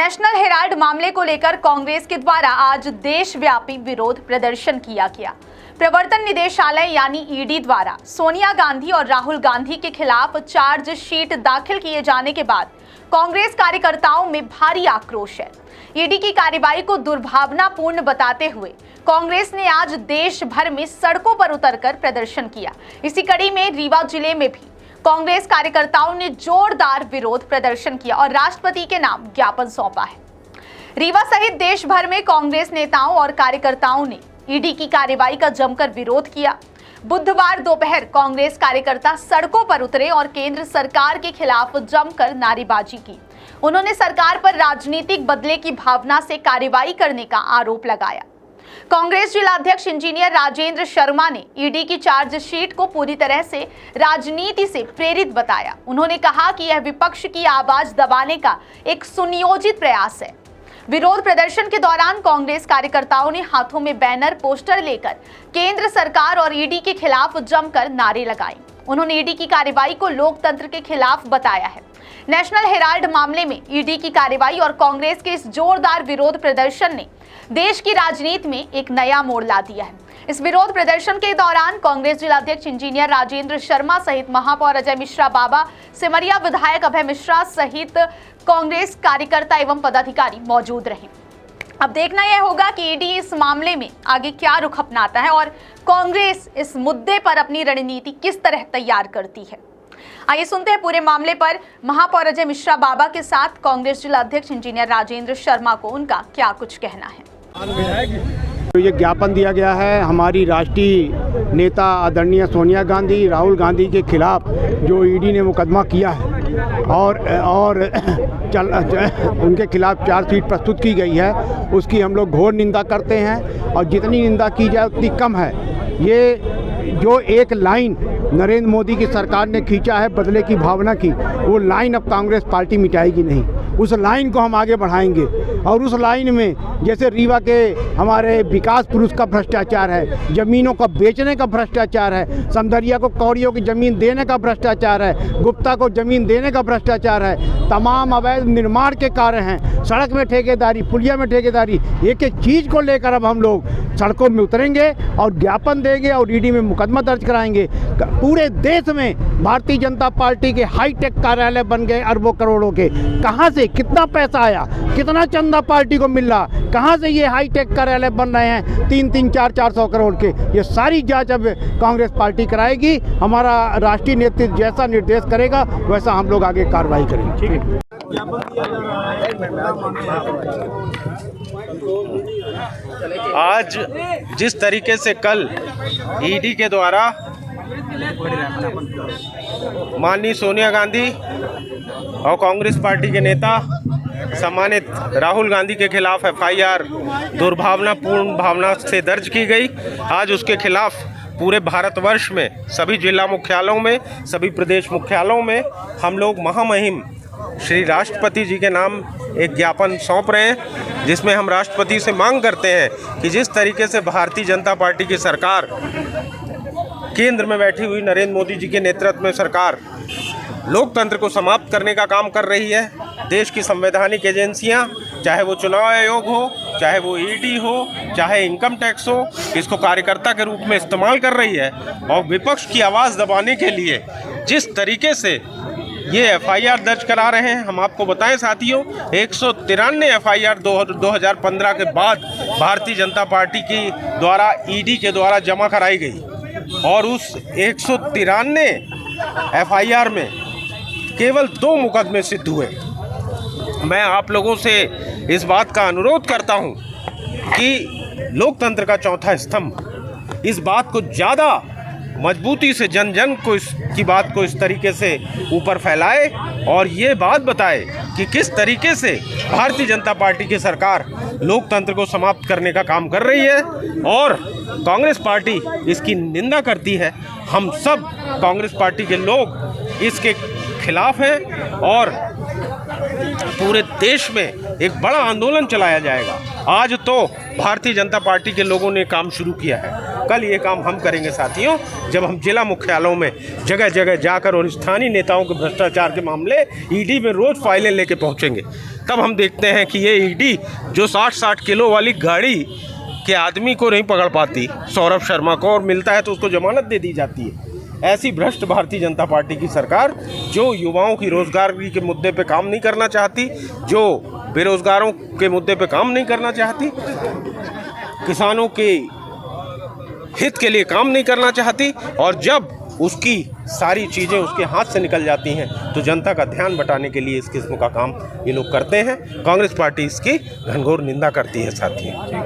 National Herald मामले को लेकर कांग्रेस के द्वारा आज देशव्यापी विरोध प्रदर्शन किया गया। प्रवर्तन निदेशालय यानी ईडी द्वारा सोनिया गांधी और राहुल गांधी के खिलाफ चार्जशीट दाखिल किए जाने के बाद कांग्रेस कार्यकर्ताओं में भारी आक्रोश है। ईडी की कार्रवाई को दुर्भावनापूर्ण बताते हुए कांग्रेस ने आज देश भर में सड़कों पर उतरकर प्रदर्शन किया। इसी कड़ी में रीवा जिले में भी कांग्रेस कार्यकर्ताओं ने जोरदार विरोध प्रदर्शन किया और राष्ट्रपति के नाम ज्ञापन सौंपा है। रीवा सहित देश भर में कांग्रेस नेताओं और कार्यकर्ताओं ने ईडी की कार्रवाई का जमकर विरोध किया। बुधवार दोपहर कांग्रेस कार्यकर्ता सड़कों पर उतरे और केंद्र सरकार के खिलाफ जमकर नारेबाजी की। उन्होंने सरकार पर राजनीतिक बदले की भावना से कार्रवाई करने का आरोप लगाया। कांग्रेस जिलाध्यक्ष इंजीनियर राजेंद्र शर्मा ने ईडी की चार्जशीट को पूरी तरह से राजनीति से प्रेरित बताया। उन्होंने कहा कि यह विपक्ष की आवाज दबाने का एक सुनियोजित प्रयास है। विरोध प्रदर्शन के दौरान कांग्रेस कार्यकर्ताओं ने हाथों में बैनर पोस्टर लेकर केंद्र सरकार और ईडी के खिलाफ जमकर नारे लगाए। उन्होंने ईडी की कार्रवाई को लोकतंत्र के खिलाफ बताया है। नेशनल हेराल्ड मामले में ईडी की कार्रवाई और कांग्रेस के इस जोरदार विरोध प्रदर्शन ने देश की राजनीति में एक नया मोड़ ला दिया है। इस विरोध प्रदर्शन के दौरान कांग्रेस जिलाध्यक्ष इंजीनियर राजेंद्र शर्मा सहित महापौर अजय मिश्रा बाबा, सिमरिया विधायक अभय मिश्रा सहित कांग्रेस कार्यकर्ता एवं पदाधिकारी मौजूद रहे। अब देखना यह होगा कि ईडी इस मामले में आगे क्या रुख अपनाता है और कांग्रेस इस मुद्दे पर अपनी रणनीति किस तरह तैयार करती है। आइए सुनते हैं पूरे मामले पर महापौर अजय मिश्रा बाबा के साथ कांग्रेस जिलाध्यक्ष इंजीनियर राजेंद्र शर्मा को उनका क्या कुछ कहना है। तो ये ज्ञापन दिया गया है हमारी राष्ट्रीय नेता आदरणीय सोनिया गांधी, राहुल गांधी के खिलाफ जो ईडी ने मुकदमा किया है और उनके खिलाफ चार्जशीट प्रस्तुत की गई है, उसकी हम लोग घोर निंदा करते हैं और जितनी निंदा की जाए उतनी कम है। ये जो एक लाइन नरेंद्र मोदी की सरकार ने खींचा है बदले की भावना की, वो लाइन अब कांग्रेस पार्टी मिटाएगी नहीं। उस लाइन को हम आगे बढ़ाएंगे और उस लाइन में जैसे रीवा के हमारे विकास पुरुष का भ्रष्टाचार है, ज़मीनों का बेचने का भ्रष्टाचार है, समदरिया को कौड़ियों की ज़मीन देने का भ्रष्टाचार है, गुप्ता को ज़मीन देने का भ्रष्टाचार है, तमाम अवैध निर्माण के कार्य हैं, सड़क में ठेकेदारी, पुलिया में ठेकेदारी, एक एक चीज़ को लेकर अब हम लोग सड़कों में उतरेंगे और ज्ञापन देंगे और ईडी में मुकदमा दर्ज कराएंगे। पूरे देश में भारतीय जनता पार्टी के हाईटेक कार्यालय बन गए अरबों करोड़ों के। कहाँ से कितना पैसा आया, कितना चंदा पार्टी को मिल रहा, कहाँ से ये हाईटेक कार्यालय बन रहे हैं 3-3, 400 करोड़ के। ये सारी जांच अब कांग्रेस पार्टी कराएगी। हमारा राष्ट्रीय नेतृत्व जैसा निर्देश करेगा वैसा हम लोग आगे कार्रवाई करेंगे। आज जिस तरीके से कल ईडी के द्वारा माननीय सोनिया गांधी और कांग्रेस पार्टी के नेता सम्मानित राहुल गांधी के खिलाफ एफआईआर दुर्भावनापूर्ण भावना से दर्ज की गई, आज उसके खिलाफ पूरे भारतवर्ष में सभी जिला मुख्यालयों में, सभी प्रदेश मुख्यालयों में हम लोग महामहिम श्री राष्ट्रपति जी के नाम एक ज्ञापन सौंप रहे हैं, जिसमें हम राष्ट्रपति से मांग करते हैं कि जिस तरीके से भारतीय जनता पार्टी की सरकार, केंद्र में बैठी हुई नरेंद्र मोदी जी के नेतृत्व में सरकार लोकतंत्र को समाप्त करने का काम कर रही है, देश की संवैधानिक एजेंसियां, चाहे वो चुनाव आयोग हो, चाहे वो ईडी हो, चाहे इनकम टैक्स हो, इसको कार्यकर्ता के रूप में इस्तेमाल कर रही है और विपक्ष की आवाज़ दबाने के लिए जिस तरीके से ये एफआईआर दर्ज करा रहे हैं। हम आपको बताएं साथियों, 193 एफआईआर 2015 के बाद भारतीय जनता पार्टी की द्वारा ईडी के द्वारा जमा कराई गई और उस 193 एफआईआर में केवल 2 मुकदमे सिद्ध हुए। मैं आप लोगों से इस बात का अनुरोध करता हूं कि लोकतंत्र का चौथा स्तंभ इस बात को ज़्यादा मजबूती से जन जन को की बात को इस तरीके से ऊपर फैलाए और ये बात बताए कि किस तरीके से भारतीय जनता पार्टी की सरकार लोकतंत्र को समाप्त करने का काम कर रही है और कांग्रेस पार्टी इसकी निंदा करती है। हम सब कांग्रेस पार्टी के लोग इसके खिलाफ हैं और पूरे देश में एक बड़ा आंदोलन चलाया जाएगा। आज तो भारतीय जनता पार्टी के लोगों ने काम शुरू किया है। कल ये काम हम करेंगे साथियों, जब हम जिला मुख्यालयों में जगह जगह जाकर और स्थानीय नेताओं के भ्रष्टाचार के मामले ईडी में रोज़ फाइलें लेके पहुंचेंगे। तब हम देखते हैं कि ये ईडी जो 60-60 किलो वाली गाड़ी के आदमी को नहीं पकड़ पाती, सौरभ शर्मा को, और मिलता है तो उसको जमानत दे दी जाती है। ऐसी भ्रष्ट भारतीय जनता पार्टी की सरकार जो युवाओं की रोजगारी के मुद्दे पे काम नहीं करना चाहती, जो बेरोजगारों के मुद्दे पे काम नहीं करना चाहती, किसानों के हित के लिए काम नहीं करना चाहती, और जब उसकी सारी चीज़ें उसके हाथ से निकल जाती हैं तो जनता का ध्यान बटाने के लिए इस किस्म का काम ये लोग करते हैं। कांग्रेस पार्टी इसकी घनघोर निंदा करती है साथियों।